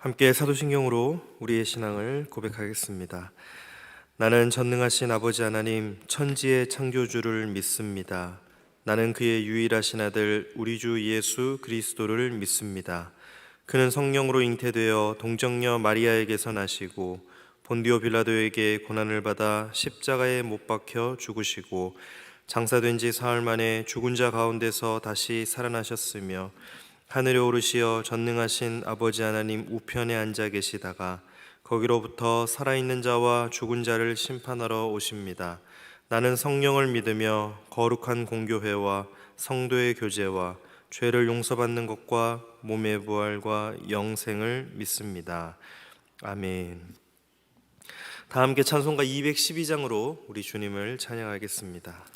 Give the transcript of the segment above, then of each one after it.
함께 사도신경으로 우리의 신앙을 고백하겠습니다. 나는 전능하신 아버지 하나님 천지의 창조주를 믿습니다. 나는 그의 유일하신 아들 우리 주 예수 그리스도를 믿습니다. 그는 성령으로 잉태되어 동정녀 마리아에게서 나시고 본디오 빌라도에게 고난을 받아 십자가에 못 박혀 죽으시고 장사된 지 사흘 만에 죽은 자 가운데서 다시 살아나셨으며 하늘에 오르시어 전능하신 아버지 하나님 우편에 앉아 계시다가 거기로부터 살아있는 자와 죽은 자를 심판하러 오십니다. 나는 성령을 믿으며 거룩한 공교회와 성도의 교제와 죄를 용서받는 것과 몸의 부활과 영생을 믿습니다. 아멘. 다 함께 찬송가 212장으로 우리 주님을 찬양하겠습니다.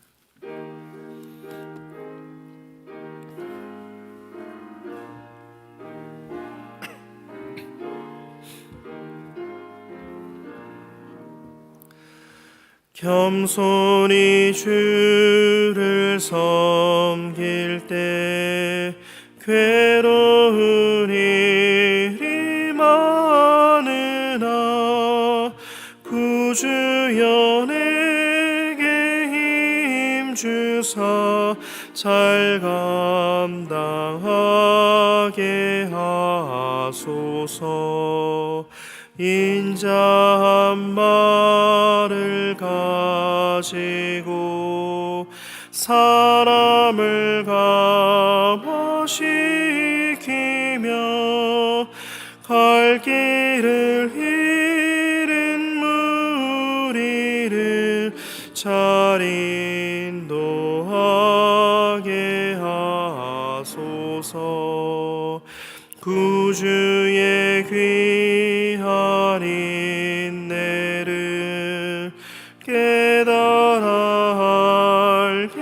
겸손히 주를 섬길 때 괴로운 일이 많으나 구주여 내게 힘주사 잘 감당하게 하소서. 인자한 말을 가지고 사람을 감화시키며 갈 길을 잃은 무리를 잘 인도하게 하소서. 구주의 귀한 인내를 깨달아 알게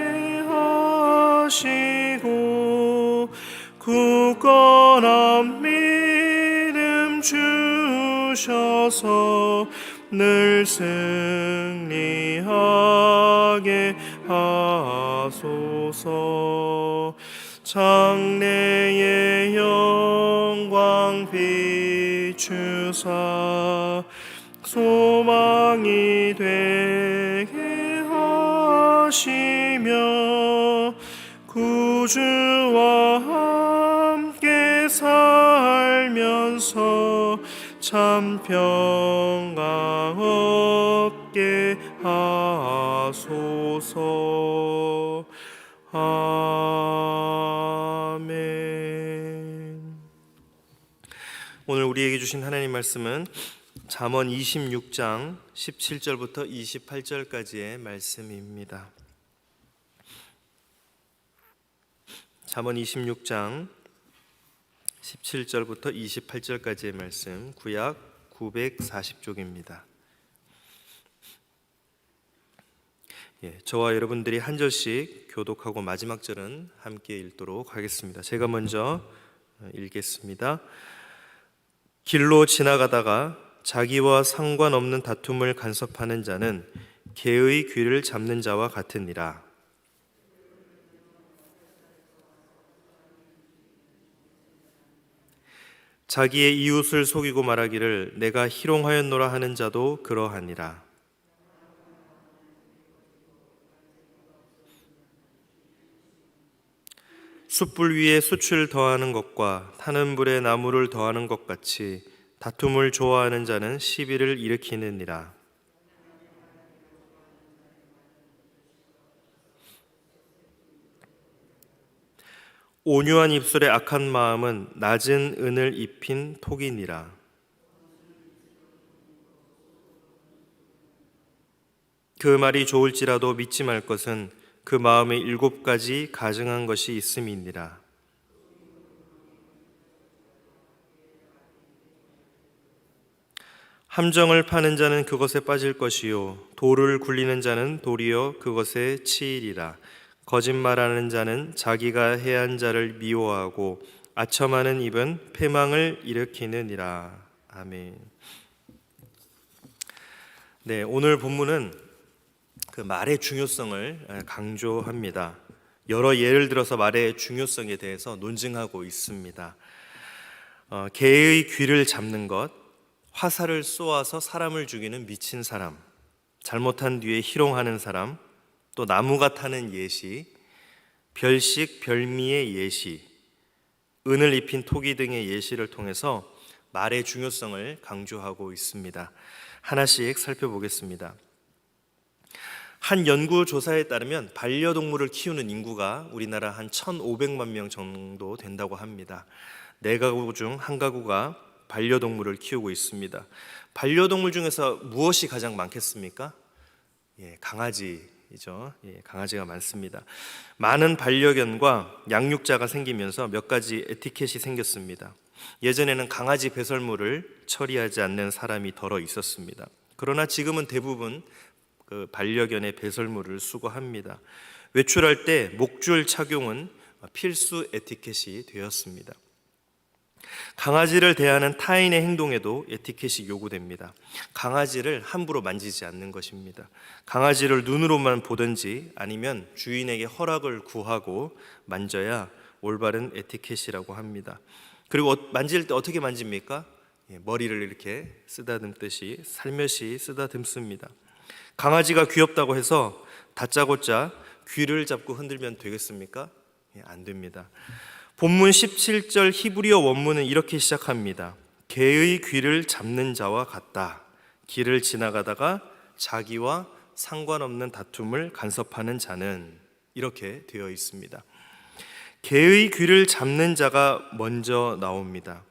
하시고 굳건한 믿음 주셔서 늘 승리하게 하소서. 장래의 영광 비추사 소망이 되게 하시며 구주와 함께 살면서 참 평강 얻게 하소서. 아멘. 오늘 우리에게 주신 하나님 말씀은 잠언 26장 17절부터 28절까지의 말씀입니다. 잠언 26장 17절부터 28절까지의 말씀, 구약 940쪽입니다. 저와 여러분들이 한 절씩 교독하고 마지막 절은 함께 읽도록 하겠습니다. 제가 먼저 읽겠습니다. 길로 지나가다가 자기와 상관없는 다툼을 간섭하는 자는 개의 귀를 잡는 자와 같으니라. 자기의 이웃을 속이고 말하기를 내가 희롱하였노라 하는 자도 그러하니라. 숯불 위에 숯을 더하는 것과 타는 불에 나무를 더하는 것 같이 다툼을 좋아하는 자는 시비를 일으키느니라. 온유한 입술의 악한 마음은 낮은 은을 입힌 톡이니라. 그 말이 좋을지라도 믿지 말 것은 그 마음에 7가지 가증한 것이 있음이니라. 함정을 파는 자는 그것에 빠질 것이요 돌을 굴리는 자는 도리어 그것에 치이리라. 거짓말하는 자는 자기가 해한 자를 미워하고 아첨하는 입은 패망을 일으키느니라. 아멘. 네, 오늘 본문은 그 말의 중요성을 강조합니다. 여러 예를 들어서 말의 중요성에 대해서 논증하고 있습니다. 개의 귀를 잡는 것, 화살을 쏘아서 사람을 죽이는 미친 사람, 잘못한 뒤에 희롱하는 사람, 또 나무가 타는 예시, 별식 별미의 예시, 은을 입힌 토기 등의 예시를 통해서 말의 중요성을 강조하고 있습니다. 하나씩 살펴보겠습니다. 한 연구조사에 따르면 반려동물을 키우는 인구가 우리나라 한 1,500만 명 정도 된다고 합니다. 4가구 중 1가구가 반려동물을 키우고 있습니다. 반려동물 중에서 무엇이 가장 많겠습니까? 강아지이죠. 강아지가 많습니다. 많은 반려견과 양육자가 생기면서 몇 가지 에티켓이 생겼습니다. 예전에는 강아지 배설물을 처리하지 않는 사람이 덜어 있었습니다. 그러나 지금은 대부분 반려견의 배설물을 수거합니다. 외출할 때 목줄 착용은 필수 에티켓이 되었습니다. 강아지를 대하는 타인의 행동에도 에티켓이 요구됩니다. 강아지를 함부로 만지지 않는 것입니다. 강아지를 눈으로만 보든지 아니면 주인에게 허락을 구하고 만져야 올바른 에티켓이라고 합니다. 그리고 만질 때 어떻게 만집니까? 머리를 이렇게 쓰다듬듯이 살며시 쓰다듬습니다. 강아지가 귀엽다고 해서 다짜고짜 귀를 잡고 흔들면 되겠습니까? 안 됩니다. 본문 17절 히브리어 원문은 이렇게 시작합니다. 개의 귀를 잡는 자와 같다. 길을 지나가다가 자기와 상관없는 다툼을 간섭하는 자는, 이렇게 되어 있습니다. 개의 귀를 잡는 자가 먼저 나옵니다.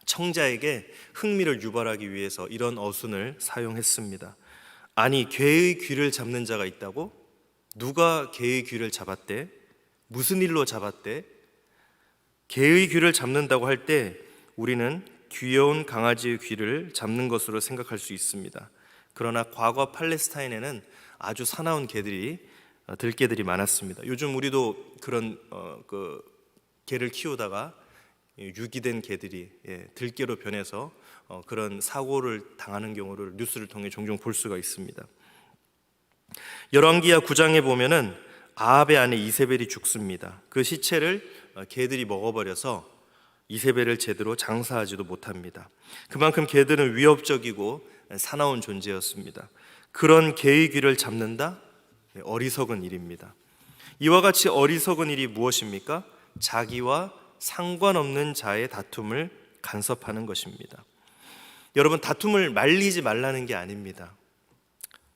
청자에게 흥미를 유발하기 위해서 이런 어순을 사용했습니다. 아니, 개의 귀를 잡는 자가 있다고? 누가 개의 귀를 잡았대? 무슨 일로 잡았대? 개의 귀를 잡는다고 할 때 우리는 귀여운 강아지의 귀를 잡는 것으로 생각할 수 있습니다. 그러나 과거 팔레스타인에는 아주 사나운 들개들이 많았습니다. 요즘 우리도 그런 개를 키우다가 유기된 개들이 들개로 변해서 그런 사고를 당하는 경우를 뉴스를 통해 종종 볼 수가 있습니다. 열왕기하 9장에 보면은 아합의 아내 이세벨이 죽습니다. 그 시체를 개들이 먹어버려서 이세벨을 제대로 장사하지도 못합니다. 그만큼 개들은 위협적이고 사나운 존재였습니다. 그런 개의 귀를 잡는다? 어리석은 일입니다. 이와 같이 어리석은 일이 무엇입니까? 자기와 상관없는 자의 다툼을 간섭하는 것입니다. 여러분, 다툼을 말리지 말라는 게 아닙니다.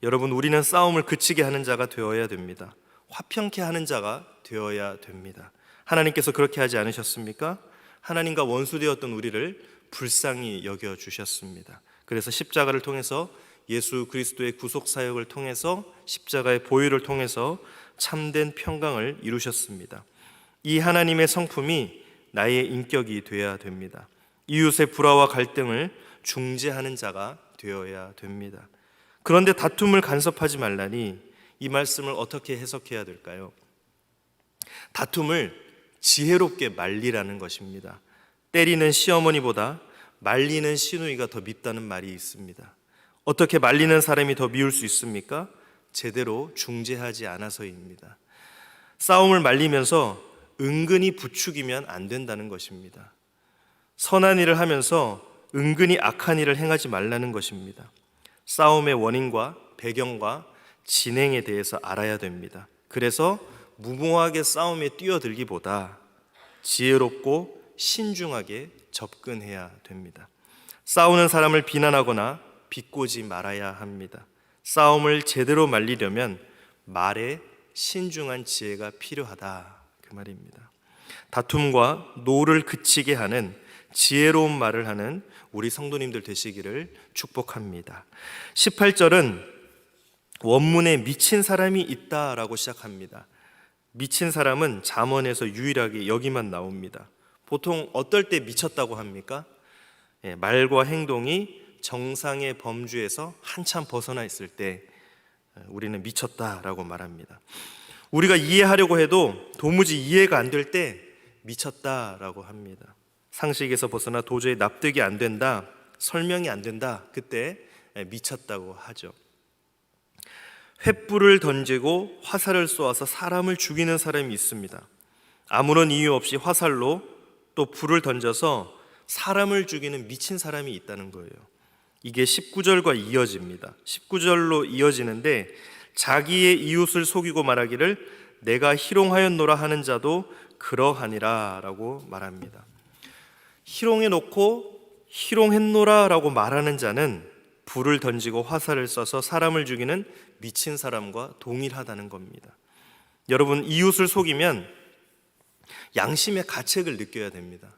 여러분, 우리는 싸움을 그치게 하는 자가 되어야 됩니다. 화평케 하는 자가 되어야 됩니다. 하나님께서 그렇게 하지 않으셨습니까? 하나님과 원수되었던 우리를 불쌍히 여겨주셨습니다. 그래서 십자가를 통해서, 예수 그리스도의 구속사역을 통해서, 십자가의 보혈을 통해서 참된 평강을 이루셨습니다. 이 하나님의 성품이 나의 인격이 되어야 됩니다. 이웃의 불화와 갈등을 중재하는 자가 되어야 됩니다. 그런데 다툼을 간섭하지 말라니, 이 말씀을 어떻게 해석해야 될까요? 다툼을 지혜롭게 말리라는 것입니다. 때리는 시어머니보다 말리는 시누이가 더 밉다는 말이 있습니다. 어떻게 말리는 사람이 더 미울 수 있습니까? 제대로 중재하지 않아서입니다. 싸움을 말리면서 은근히 부추기면 안 된다는 것입니다. 선한 일을 하면서 은근히 악한 일을 행하지 말라는 것입니다. 싸움의 원인과 배경과 진행에 대해서 알아야 됩니다. 그래서 무모하게 싸움에 뛰어들기보다 지혜롭고 신중하게 접근해야 됩니다. 싸우는 사람을 비난하거나 비꼬지 말아야 합니다. 싸움을 제대로 말리려면 말에 신중한 지혜가 필요하다, 그 말입니다. 다툼과 노를 그치게 하는 지혜로운 말을 하는 우리 성도님들 되시기를 축복합니다. 18절은 원문에 미친 사람이 있다라고 시작합니다. 미친 사람은 잠언에서 유일하게 여기만 나옵니다. 보통 어떨 때 미쳤다고 합니까? 말과 행동이 정상의 범주에서 한참 벗어나 있을 때 우리는 미쳤다라고 말합니다. 우리가 이해하려고 해도 도무지 이해가 안 될 때 미쳤다라고 합니다. 상식에서 벗어나 도저히 납득이 안 된다, 설명이 안 된다, 그때 미쳤다고 하죠. 횃불을 던지고 화살을 쏘아서 사람을 죽이는 사람이 있습니다. 아무런 이유 없이 화살로 또 불을 던져서 사람을 죽이는 미친 사람이 있다는 거예요. 이게 19절과 이어집니다. 19절로 이어지는데 자기의 이웃을 속이고 말하기를 내가 희롱하였노라 하는 자도 그러하니라 라고 말합니다. 희롱해놓고 희롱했노라 라고 말하는 자는 불을 던지고 화살을 쏴서 사람을 죽이는 미친 사람과 동일하다는 겁니다. 여러분, 이웃을 속이면 양심의 가책을 느껴야 됩니다.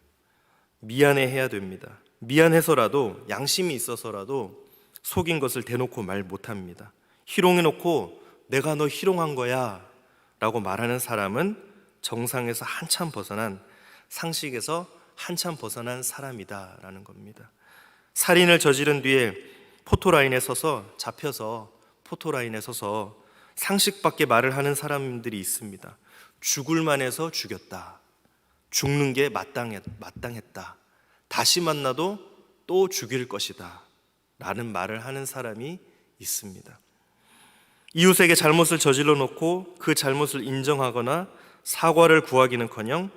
미안해해야 됩니다. 미안해서라도, 양심이 있어서라도 속인 것을 대놓고 말 못합니다. 희롱해놓고 내가 너 희롱한 거야 라고 말하는 사람은 정상에서 한참 벗어난, 상식에서 한참 벗어난 사람이다 라는 겁니다. 살인을 저지른 뒤에 포토라인에 서서, 잡혀서 포토라인에 서서 상식밖에 말을 하는 사람들이 있습니다. 죽을 만해서 죽였다. 죽는 게 마땅했다. 다시 만나도 또 죽일 것이다 라는 말을 하는 사람이 있습니다. 이웃에게 잘못을 저질러 놓고 그 잘못을 인정하거나 사과를 구하기는커녕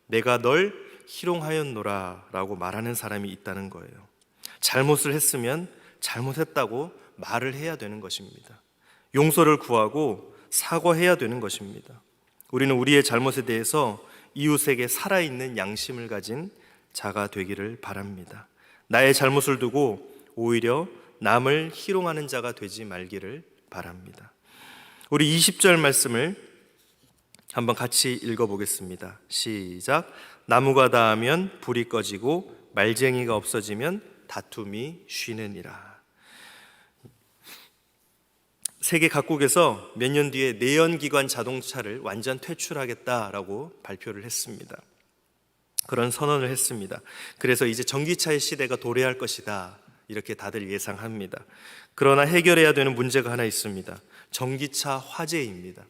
내가 널 희롱하였노라 라고 말하는 사람이 있다는 거예요. 잘못을 했으면 잘못했다고 말을 해야 되는 것입니다. 용서를 구하고 사과해야 되는 것입니다. 우리는 우리의 잘못에 대해서 이웃에게 살아있는 양심을 가진 자가 되기를 바랍니다. 나의 잘못을 두고 오히려 남을 희롱하는 자가 되지 말기를 바랍니다. 우리 20절 말씀을 한번 같이 읽어보겠습니다. 시작. 나무가 닿으면 불이 꺼지고 말쟁이가 없어지면 다툼이 쉬느니라. 세계 각국에서 몇 년 뒤에 내연기관 자동차를 완전 퇴출하겠다라고 발표를 했습니다. 그런 선언을 했습니다. 그래서 이제 전기차의 시대가 도래할 것이다 이렇게 다들 예상합니다. 그러나 해결해야 되는 문제가 하나 있습니다. 전기차 화재입니다.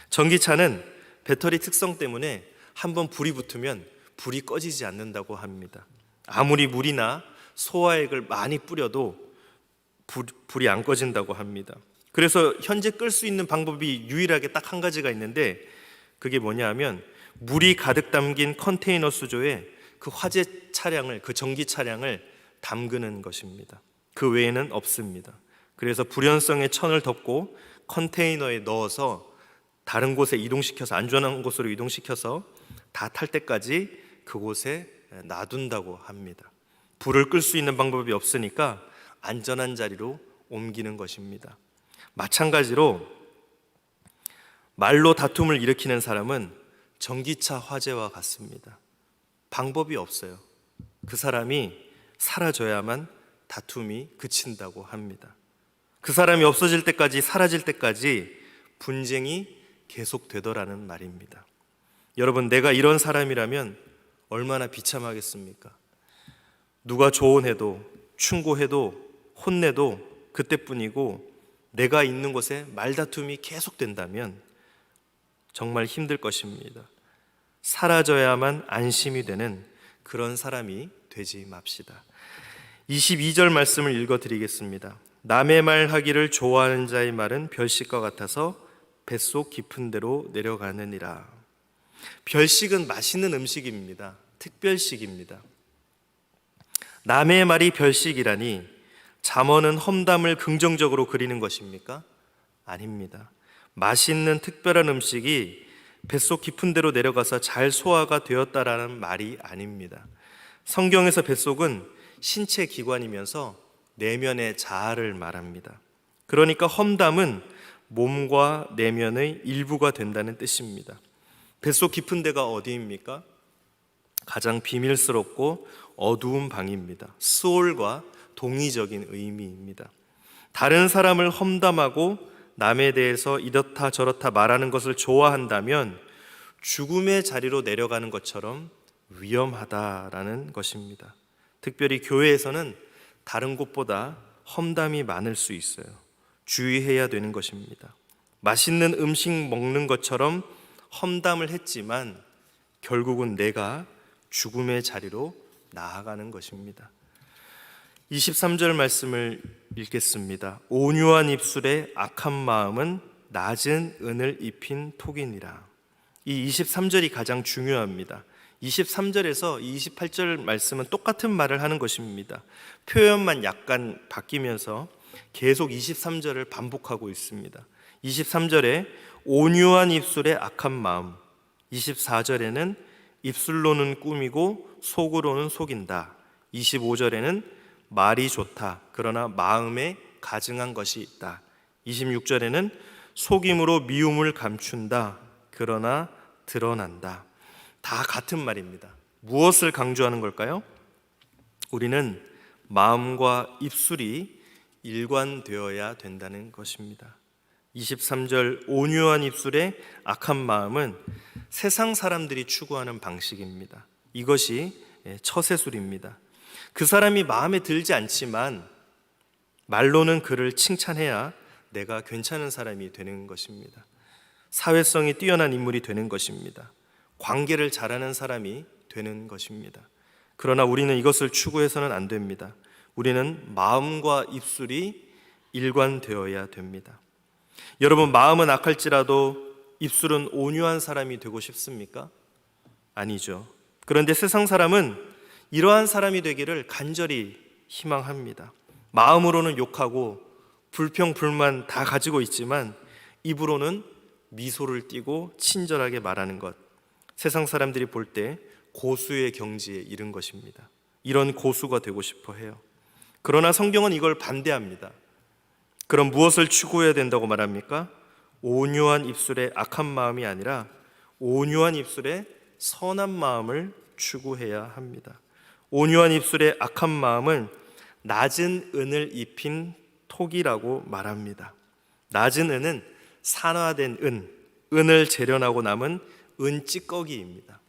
전기차는 배터리 특성 때문에 한번 불이 붙으면 불이 꺼지지 않는다고 합니다. 아무리 물이나 소화액을 많이 뿌려도 불이 안 꺼진다고 합니다. 그래서 현재 끌 수 있는 방법이 유일하게 딱 한 가지가 있는데 그게 뭐냐 하면 물이 가득 담긴 컨테이너 수조에 그 화재 차량을, 그 전기 차량을 담그는 것입니다. 그 외에는 없습니다. 그래서 불연성의 천을 덮고 컨테이너에 넣어서 다른 곳에 이동시켜서, 안전한 곳으로 이동시켜서 다 탈 때까지 그곳에 놔둔다고 합니다. 불을 끌 수 있는 방법이 없으니까 안전한 자리로 옮기는 것입니다. 마찬가지로 말로 다툼을 일으키는 사람은 전기차 화재와 같습니다. 방법이 없어요. 그 사람이 사라져야만 다툼이 그친다고 합니다. 그 사람이 없어질 때까지, 사라질 때까지 분쟁이 계속되더라는 말입니다. 여러분, 내가 이런 사람이라면 얼마나 비참하겠습니까? 누가 조언해도, 충고해도, 혼내도 그때뿐이고 내가 있는 곳에 말다툼이 계속된다면 정말 힘들 것입니다. 사라져야만 안심이 되는 그런 사람이 되지 맙시다. 22절 말씀을 읽어드리겠습니다. 남의 말 하기를 좋아하는 자의 말은 별식과 같아서 뱃속 깊은 데로 내려가느니라. 별식은 맛있는 음식입니다. 특별식입니다. 남의 말이 별식이라니 잠언은 험담을 긍정적으로 그리는 것입니까? 아닙니다. 맛있는 특별한 음식이 뱃속 깊은 데로 내려가서 잘 소화가 되었다라는 말이 아닙니다. 성경에서 뱃속은 신체 기관이면서 내면의 자아를 말합니다. 그러니까 험담은 몸과 내면의 일부가 된다는 뜻입니다. 뱃속 깊은 데가 어디입니까? 가장 비밀스럽고 어두운 방입니다. 스올과 동의적인 의미입니다. 다른 사람을 험담하고 남에 대해서 이렇다 저렇다 말하는 것을 좋아한다면 죽음의 자리로 내려가는 것처럼 위험하다라는 것입니다. 특별히 교회에서는 다른 곳보다 험담이 많을 수 있어요. 주의해야 되는 것입니다. 맛있는 음식 먹는 것처럼 험담을 했지만 결국은 내가 죽음의 자리로 나아가는 것입니다. 23절 말씀을 읽겠습니다. 온유한 입술에 악한 마음은 낮은 은을 입힌 톡이니라. 이 23절이 가장 중요합니다. 23절에서 28절 말씀은 똑같은 말을 하는 것입니다. 표현만 약간 바뀌면서 계속 23절을 반복하고 있습니다. 23절에 온유한 입술의 악한 마음, 24절에는 입술로는 꾸미고 속으로는 속인다, 25절에는 말이 좋다 그러나 마음에 가증한 것이 있다, 26절에는 속임으로 미움을 감춘다 그러나 드러난다. 다 같은 말입니다. 무엇을 강조하는 걸까요? 우리는 마음과 입술이 일관되어야 된다는 것입니다. 23절 온유한 입술의 악한 마음은 세상 사람들이 추구하는 방식입니다. 이것이 처세술입니다. 그 사람이 마음에 들지 않지만 말로는 그를 칭찬해야 내가 괜찮은 사람이 되는 것입니다. 사회성이 뛰어난 인물이 되는 것입니다. 관계를 잘하는 사람이 되는 것입니다. 그러나 우리는 이것을 추구해서는 안 됩니다. 우리는 마음과 입술이 일관되어야 됩니다. 여러분, 마음은 악할지라도 입술은 온유한 사람이 되고 싶습니까? 아니죠. 그런데 세상 사람은 이러한 사람이 되기를 간절히 희망합니다. 마음으로는 욕하고 불평, 불만 다 가지고 있지만 입으로는 미소를 띠고 친절하게 말하는 것, 세상 사람들이 볼 때 고수의 경지에 이른 것입니다. 이런 고수가 되고 싶어 해요. 그러나 성경은 이걸 반대합니다. 그럼 무엇을 추구해야 된다고 말합니까? 온유한 입술의 악한 마음이 아니라 온유한 입술의 선한 마음을 추구해야 합니다. 온유한 입술의 악한 마음은 낮은 은을 입힌 톡이라고 말합니다. 낮은 은은 산화된 은을 재련하고 남은 은 찌꺼기입니다.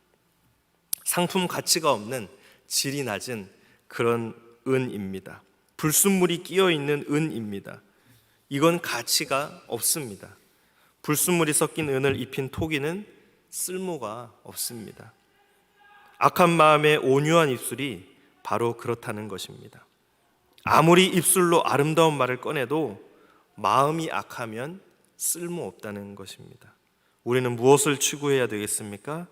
상품 가치가 없는 질이 낮은 그런 은입니다. 불순물이 끼어 있는 은입니다. 이건 가치가 없습니다. 불순물이 섞인 은을 입힌 토기는 쓸모가 없습니다. 악한 마음의 온유한 입술이 바로 그렇다는 것입니다. 아무리 입술로 아름다운 말을 꺼내도 마음이 악하면 쓸모없다는 것입니다. 우리는 무엇을 추구해야 되겠습니까?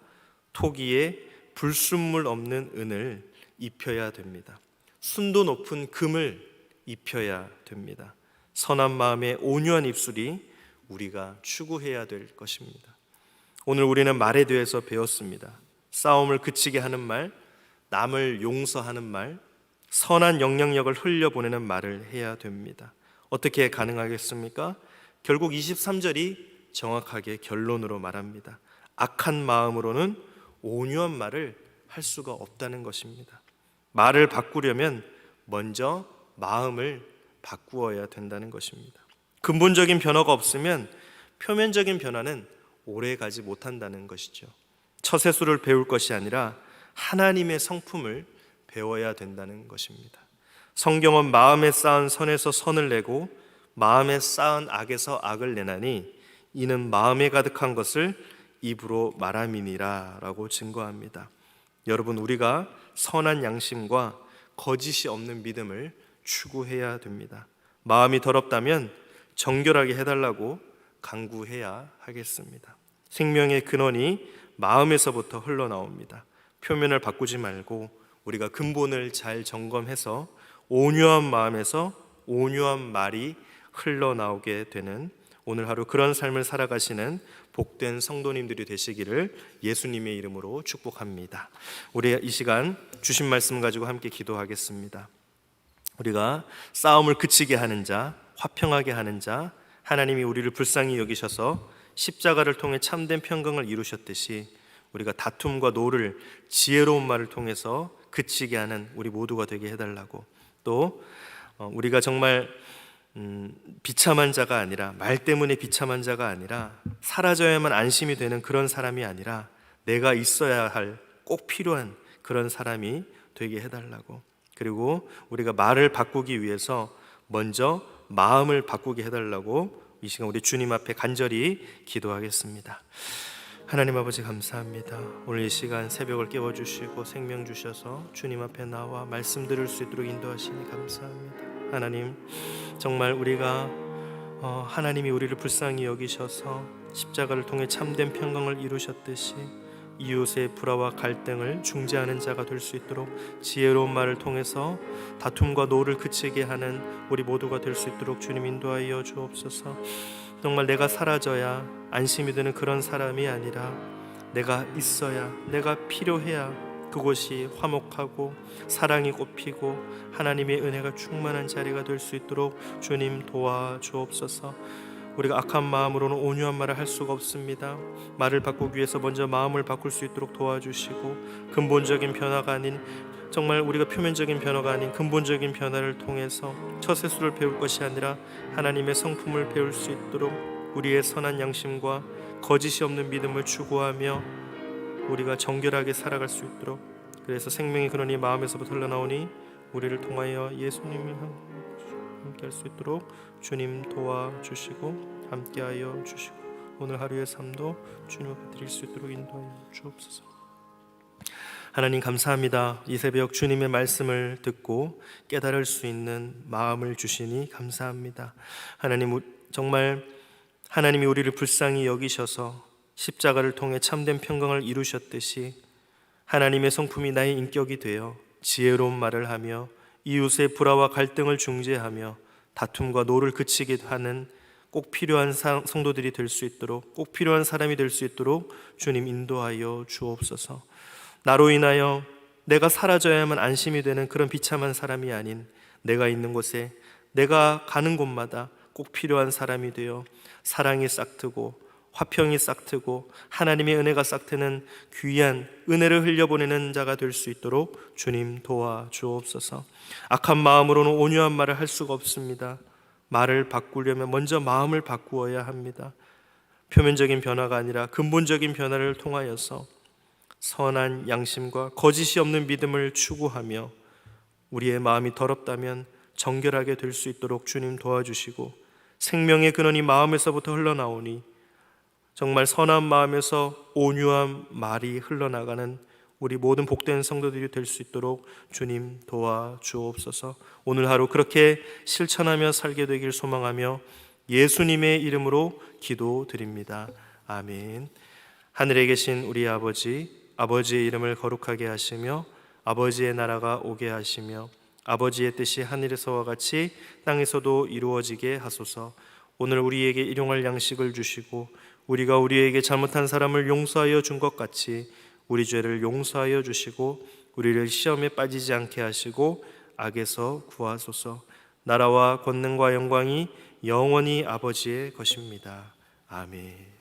토기에 불순물 없는 은을 입혀야 됩니다. 순도 높은 금을 입혀야 됩니다. 선한 마음의 온유한 입술이 우리가 추구해야 될 것입니다. 오늘 우리는 말에 대해서 배웠습니다. 싸움을 그치게 하는 말, 남을 용서하는 말, 선한 영향력을 흘려보내는 말을 해야 됩니다. 어떻게 가능하겠습니까? 결국 23절이 정확하게 결론으로 말합니다. 악한 마음으로는 온유한 말을 할 수가 없다는 것입니다. 말을 바꾸려면 먼저 마음을 바꾸어야 된다는 것입니다. 근본적인 변화가 없으면 표면적인 변화는 오래 가지 못한다는 것이죠. 처세술을 배울 것이 아니라 하나님의 성품을 배워야 된다는 것입니다. 성경은 마음에 쌓은 선에서 선을 내고 마음에 쌓은 악에서 악을 내나니 이는 마음에 가득한 것을 입으로 말함이니라 라고 증거합니다. 여러분, 우리가 선한 양심과 거짓이 없는 믿음을 추구해야 됩니다. 마음이 더럽다면 정결하게 해달라고 간구해야 하겠습니다. 생명의 근원이 마음에서부터 흘러나옵니다. 표면을 바꾸지 말고 우리가 근본을 잘 점검해서 온유한 마음에서 온유한 말이 흘러나오게 되는 오늘 하루 그런 삶을 살아가시는 복된 성도님들이 되시기를 예수님의 이름으로 축복합니다. 우리 이 시간 주신 말씀 가지고 함께 기도하겠습니다. 우리가 싸움을 그치게 하는 자, 화평하게 하는 자, 하나님이 우리를 불쌍히 여기셔서 십자가를 통해 참된 평강을 이루셨듯이 우리가 다툼과 노를 지혜로운 말을 통해서 그치게 하는 우리 모두가 되게 해달라고, 또 우리가 정말 비참한 자가 아니라, 말 때문에 비참한 자가 아니라 사라져야만 안심이 되는 그런 사람이 아니라 내가 있어야 할 꼭 필요한 그런 사람이 되게 해달라고, 그리고 우리가 말을 바꾸기 위해서 먼저 마음을 바꾸게 해달라고 이 시간 우리 주님 앞에 간절히 기도하겠습니다. 하나님 아버지, 감사합니다. 오늘 이 시간 새벽을 깨워주시고 생명 주셔서 주님 앞에 나와 말씀 들을 수 있도록 인도하시니 감사합니다. 하나님, 정말 우리가 하나님이 우리를 불쌍히 여기셔서 십자가를 통해 참된 평강을 이루셨듯이 이웃의 불화와 갈등을 중재하는 자가 될 수 있도록 지혜로운 말을 통해서 다툼과 노를 그치게 하는 우리 모두가 될 수 있도록 주님 인도하여 주옵소서. 정말 내가 사라져야 안심이 드는 그런 사람이 아니라 내가 있어야, 내가 필요해야 그곳이 화목하고 사랑이 꽃피고 하나님의 은혜가 충만한 자리가 될 수 있도록 주님 도와주옵소서. 우리가 악한 마음으로는 온유한 말을 할 수가 없습니다. 말을 바꾸기 위해서 먼저 마음을 바꿀 수 있도록 도와주시고, 근본적인 변화가 아닌, 정말 우리가 표면적인 변화가 아닌 근본적인 변화를 통해서 처세술을 배울 것이 아니라 하나님의 성품을 배울 수 있도록 우리의 선한 양심과 거짓이 없는 믿음을 추구하며 우리가 정결하게 살아갈 수 있도록, 그래서 생명의 근원이 마음에서부터 흘러나오니 우리를 통하여 예수님을 함께 할 수 있도록 주님 도와주시고 함께하여 주시고, 오늘 하루의 삶도 주님 앞에 드릴 수 있도록 인도하여 주옵소서. 하나님 감사합니다. 이 새벽 주님의 말씀을 듣고 깨달을 수 있는 마음을 주시니 감사합니다. 하나님, 정말 하나님이 우리를 불쌍히 여기셔서 십자가를 통해 참된 평강을 이루셨듯이 하나님의 성품이 나의 인격이 되어 지혜로운 말을 하며 이웃의 불화와 갈등을 중재하며 다툼과 노를 그치게 하는 꼭 필요한 성도들이 될 수 있도록, 꼭 필요한 사람이 될 수 있도록 주님 인도하여 주옵소서. 나로 인하여 내가 사라져야만 안심이 되는 그런 비참한 사람이 아닌, 내가 있는 곳에, 내가 가는 곳마다 꼭 필요한 사람이 되어 사랑이 싹트고 화평이 싹트고 하나님의 은혜가 싹트는 귀한 은혜를 흘려보내는 자가 될 수 있도록 주님 도와주옵소서. 악한 마음으로는 온유한 말을 할 수가 없습니다. 말을 바꾸려면 먼저 마음을 바꾸어야 합니다. 표면적인 변화가 아니라 근본적인 변화를 통하여서 선한 양심과 거짓이 없는 믿음을 추구하며 우리의 마음이 더럽다면 정결하게 될 수 있도록 주님 도와주시고, 생명의 근원이 마음에서부터 흘러나오니 정말 선한 마음에서 온유한 말이 흘러나가는 우리 모든 복된 성도들이 될 수 있도록 주님 도와주옵소서. 오늘 하루 그렇게 실천하며 살게 되길 소망하며 예수님의 이름으로 기도드립니다. 아멘. 하늘에 계신 우리 아버지, 아버지의 이름을 거룩하게 하시며 아버지의 나라가 오게 하시며 아버지의 뜻이 하늘에서와 같이 땅에서도 이루어지게 하소서. 오늘 우리에게 일용할 양식을 주시고 우리가 우리에게 잘못한 사람을 용서하여 준 것 같이 우리 죄를 용서하여 주시고 우리를 시험에 빠지지 않게 하시고 악에서 구하소서. 나라와 권능과 영광이 영원히 아버지의 것입니다. 아멘.